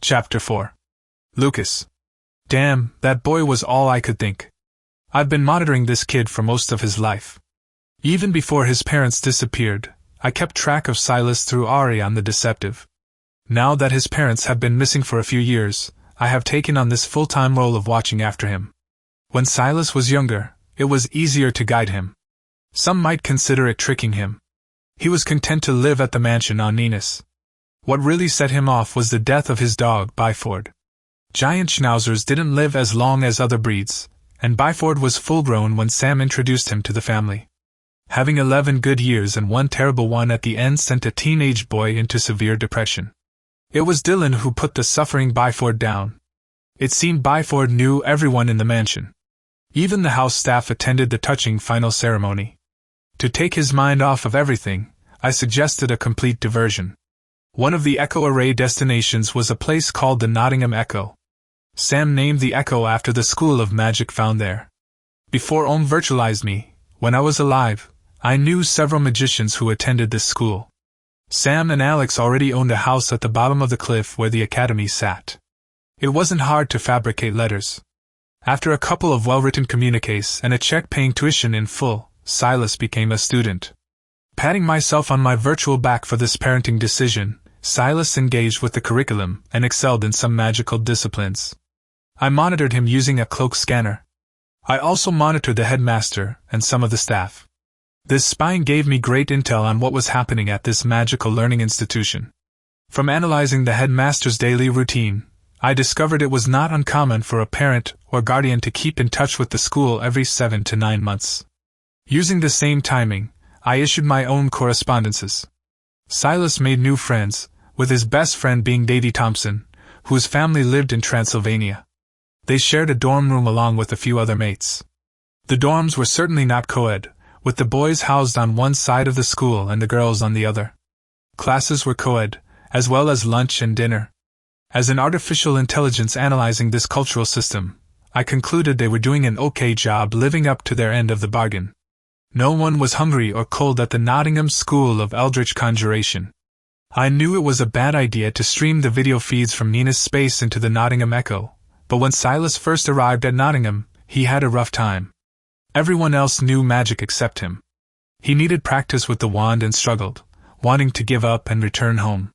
Chapter 4. Lucas. Damn, that boy was all I could think. I've been monitoring this kid for most of his life. Even before his parents disappeared, I kept track of Silas through Ari on the Deceptive. Now that his parents have been missing for a few years, I have taken on this full-time role of watching after him. When Silas was younger, it was easier to guide him. Some might consider it tricking him. He was content to live at the mansion on Ninus. What really set him off was the death of his dog, Byford. Giant Schnauzers didn't live as long as other breeds, and Byford was full-grown when Sam introduced him to the family. Having 11 good years and one terrible one at the end sent a teenage boy into severe depression. It was Dylan who put the suffering Byford down. It seemed Byford knew everyone in the mansion. Even the house staff attended the touching final ceremony. To take his mind off of everything, I suggested a complete diversion. One of the Echo Array destinations was a place called the Nottingham Echo. Sam named the Echo after the school of magic found there. Before Ohm virtualized me, when I was alive, I knew several magicians who attended this school. Sam and Alex already owned a house at the bottom of the cliff where the academy sat. It wasn't hard to fabricate letters. After a couple of well-written communiques and a check paying tuition in full, Silas became a student. Patting myself on my virtual back for this parenting decision, Silas engaged with the curriculum and excelled in some magical disciplines. I monitored him using a cloak scanner. I also monitored the headmaster and some of the staff. This spying gave me great intel on what was happening at this magical learning institution. From analyzing the headmaster's daily routine, I discovered it was not uncommon for a parent or guardian to keep in touch with the school every 7 to 9 months. Using the same timing, I issued my own correspondences. Silas made new friends, with his best friend being Davy Thompson, whose family lived in Transylvania. They shared a dorm room along with a few other mates. The dorms were certainly not co-ed, with the boys housed on one side of the school and the girls on the other. Classes were co-ed, as well as lunch and dinner. As an artificial intelligence analyzing this cultural system, I concluded they were doing an okay job living up to their end of the bargain. No one was hungry or cold at the Nottingham School of Eldritch Conjuration. I knew it was a bad idea to stream the video feeds from Nina's space into the Nottingham Echo, but when Silas first arrived at Nottingham, he had a rough time. Everyone else knew magic except him. He needed practice with the wand and struggled, wanting to give up and return home.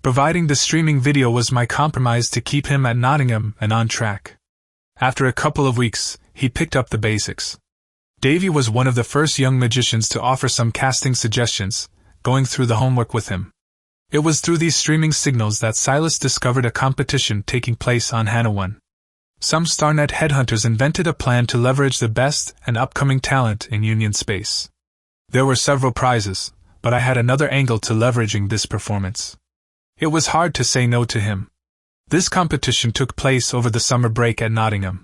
Providing the streaming video was my compromise to keep him at Nottingham and on track. After a couple of weeks, he picked up the basics. Davy was one of the first young magicians to offer some casting suggestions, going through the homework with him. It was through these streaming signals that Silas discovered a competition taking place on Hannah 1. Some StarNet headhunters invented a plan to leverage the best and upcoming talent in Union Space. There were several prizes, but I had another angle to leveraging this performance. It was hard to say no to him. This competition took place over the summer break at Nottingham.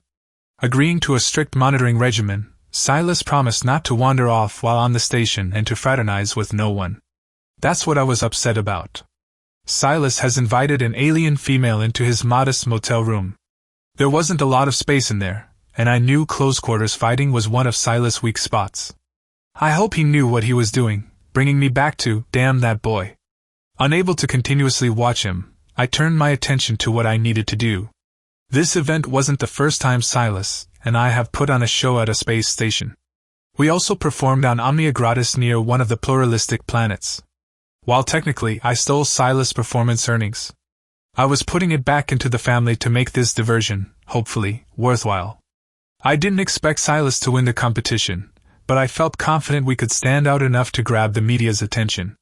Agreeing to a strict monitoring regimen, Silas promised not to wander off while on the station and to fraternize with no one. That's what I was upset about. Silas has invited an alien female into his modest motel room. There wasn't a lot of space in there, and I knew close quarters fighting was one of Silas' weak spots. I hope he knew what he was doing, bringing me back to, damn that boy. Unable to continuously watch him, I turned my attention to what I needed to do. This event wasn't the first time Silas and I have put on a show at a space station. We also performed on Omnia Gratis near one of the pluralistic planets. While technically I stole Silas' performance earnings, I was putting it back into the family to make this diversion, hopefully, worthwhile. I didn't expect Silas to win the competition, but I felt confident we could stand out enough to grab the media's attention.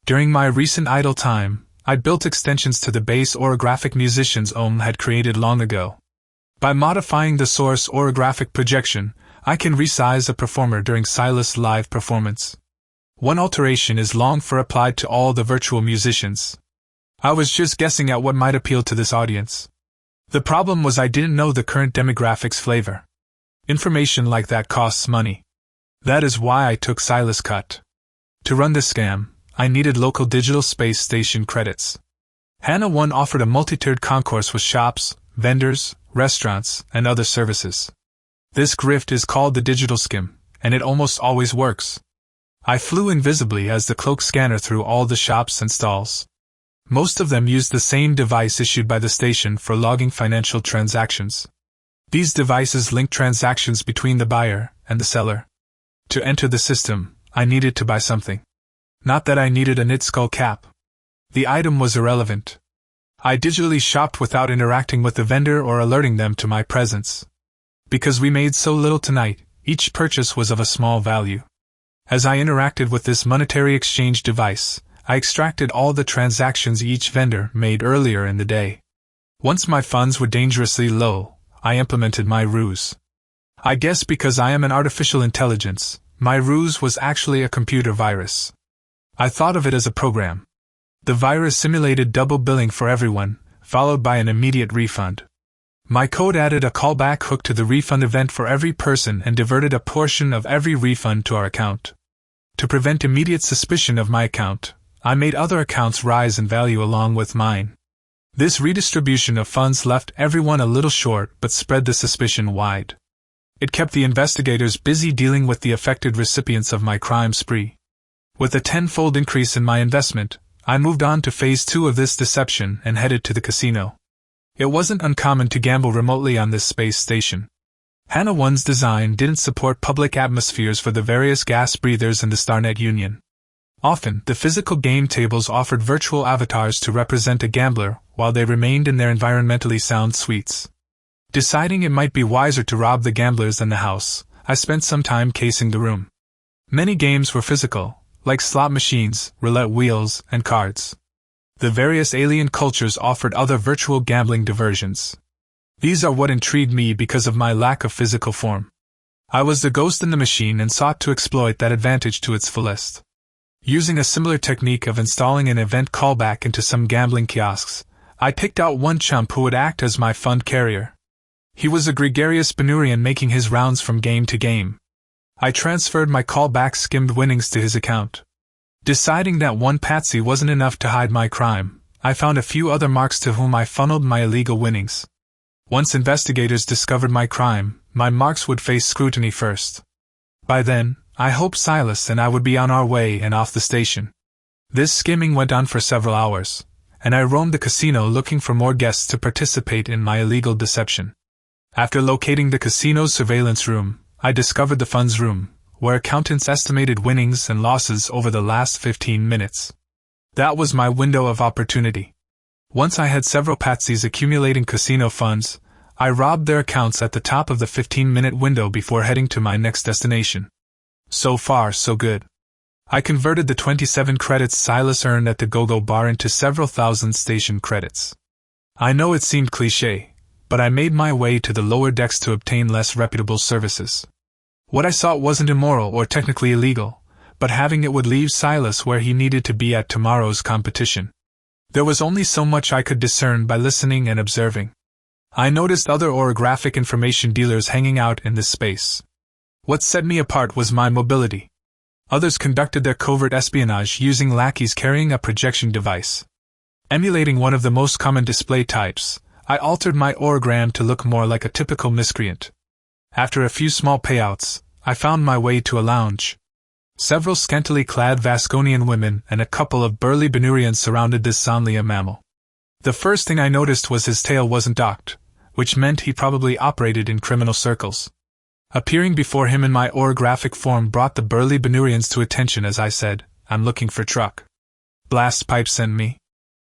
During my recent idle time, I built extensions to the base orographic musicians Ohm had created long ago. By modifying the source orographic projection, I can resize a performer during Silas' live performance. One alteration is long for applied to all the virtual musicians. I was just guessing at what might appeal to this audience. The problem was I didn't know the current demographics flavor. Information like that costs money. That is why I took Silas' cut. To run this scam, I needed local digital space station credits. Hannah 1 offered a multi-tiered concourse with shops, vendors, restaurants, and other services. This grift is called the digital skim, and it almost always works. I flew invisibly as the cloak scanner through all the shops and stalls. Most of them used the same device issued by the station for logging financial transactions. These devices linked transactions between the buyer and the seller. To enter the system, I needed to buy something. Not that I needed a knit skull cap. The item was irrelevant. I digitally shopped without interacting with the vendor or alerting them to my presence. Because we made so little tonight, each purchase was of a small value. As I interacted with this monetary exchange device, I extracted all the transactions each vendor made earlier in the day. Once my funds were dangerously low, I implemented my ruse. I guess because I am an artificial intelligence, my ruse was actually a computer virus. I thought of it as a program. The virus simulated double billing for everyone, followed by an immediate refund. My code added a callback hook to the refund event for every person and diverted a portion of every refund to our account. To prevent immediate suspicion of my account, I made other accounts rise in value along with mine. This redistribution of funds left everyone a little short but spread the suspicion wide. It kept the investigators busy dealing with the affected recipients of my crime spree. With a tenfold increase in my investment, I moved on to phase 2 of this deception and headed to the casino. It wasn't uncommon to gamble remotely on this space station. HANA 1's design didn't support public atmospheres for the various gas breathers in the StarNet Union. Often, the physical game tables offered virtual avatars to represent a gambler while they remained in their environmentally sound suites. Deciding it might be wiser to rob the gamblers than the house, I spent some time casing the room. Many games were physical, like slot machines, roulette wheels, and cards. The various alien cultures offered other virtual gambling diversions. These are what intrigued me because of my lack of physical form. I was the ghost in the machine and sought to exploit that advantage to its fullest. Using a similar technique of installing an event callback into some gambling kiosks, I picked out one chump who would act as my fund carrier. He was a gregarious Benurian making his rounds from game to game. I transferred my callback skimmed winnings to his account. Deciding that one patsy wasn't enough to hide my crime, I found a few other marks to whom I funneled my illegal winnings. Once investigators discovered my crime, my marks would face scrutiny first. By then, I hoped Silas and I would be on our way and off the station. This skimming went on for several hours, and I roamed the casino looking for more guests to participate in my illegal deception. After locating the casino's surveillance room, I discovered the funds room, where accountants estimated winnings and losses over the last 15 minutes. That was my window of opportunity. Once I had several patsies accumulating casino funds, I robbed their accounts at the top of the 15-minute window before heading to my next destination. So far, so good. I converted the 27 credits Silas earned at the Go-Go Bar into several thousand station credits. I know it seemed cliché, but I made my way to the lower decks to obtain less reputable services. What I sought wasn't immoral or technically illegal, but having it would leave Silas where he needed to be at tomorrow's competition. There was only so much I could discern by listening and observing. I noticed other orographic information dealers hanging out in this space. What set me apart was my mobility. Others conducted their covert espionage using lackeys carrying a projection device. Emulating one of the most common display types, I altered my orogram to look more like a typical miscreant. After a few small payouts, I found my way to a lounge. Several scantily clad Vasconian women and a couple of burly Benurians surrounded this Sonlia mammal. The first thing I noticed was his tail wasn't docked, which meant he probably operated in criminal circles. Appearing before him in my orographic form brought the burly Benurians to attention as I said, "I'm looking for truck." "Blast pipe send me."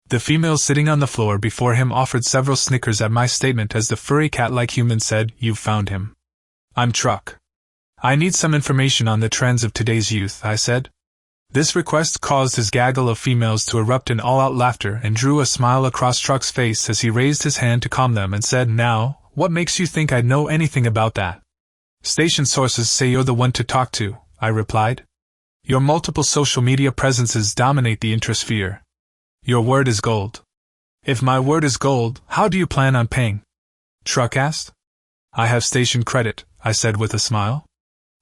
The female sitting on the floor before him offered several snickers at my statement as the furry cat-like human said, "You've found him." "I'm truck." "I need some information on the trends of today's youth," I said. This request caused his gaggle of females to erupt in all-out laughter and drew a smile across Truck's face as he raised his hand to calm them and said, "Now, what makes you think I'd know anything about that?" "Station sources say you're the one to talk to," I replied. "Your multiple social media presences dominate the introsphere. Your word is gold." "If my word is gold, how do you plan on paying?" Truck asked. "I have station credit," I said with a smile.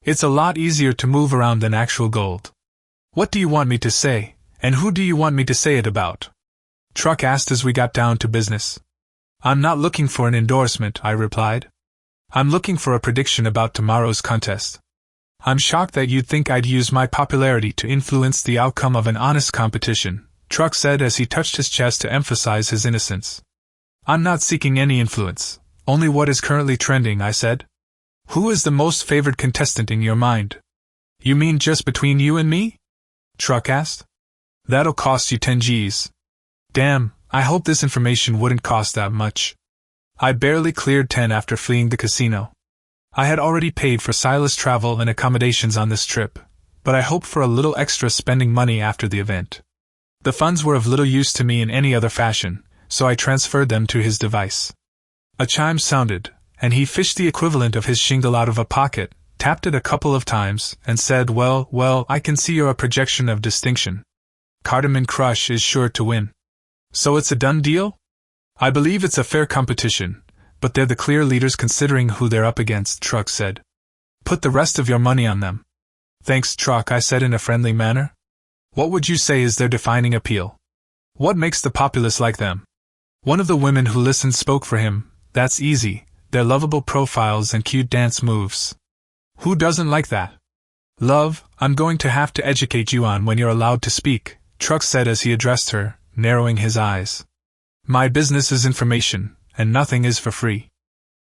"It's a lot easier to move around than actual gold." "What do you want me to say, and who do you want me to say it about?" Truck asked as we got down to business. "I'm not looking for an endorsement," I replied. "I'm looking for a prediction about tomorrow's contest. I'm shocked that you'd think I'd use my popularity to influence the outcome of an honest competition, Truck said as he touched his chest to emphasize his innocence. I'm not seeking any influence, only what is currently trending, I said. Who is the most favored contestant in your mind? You mean just between you and me? Truck asked. That'll cost you 10 Gs. Damn, I hope this information wouldn't cost that much. I barely cleared 10 after fleeing the casino. I had already paid for Silas' travel and accommodations on this trip, but I hoped for a little extra spending money after the event. The funds were of little use to me in any other fashion, so I transferred them to his device. A chime sounded, and he fished the equivalent of his shingle out of a pocket, tapped it a couple of times, and said, Well, I can see you're a projection of distinction. Cardamom Crush is sure to win. So it's a done deal? I believe it's a fair competition, but they're the clear leaders considering who they're up against, Truck said. Put the rest of your money on them. Thanks, Truck, I said in a friendly manner. What would you say is their defining appeal? What makes the populace like them? One of the women who listened spoke for him. That's easy, their lovable profiles and cute dance moves. Who doesn't like that? Love, I'm going to have to educate you on when you're allowed to speak, Truck said as he addressed her, narrowing his eyes. My business is information, and nothing is for free.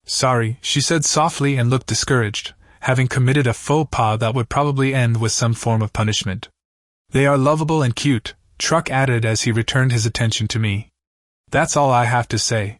Sorry, she said softly and looked discouraged, having committed a faux pas that would probably end with some form of punishment. They are lovable and cute, Truck added as he returned his attention to me. That's all I have to say.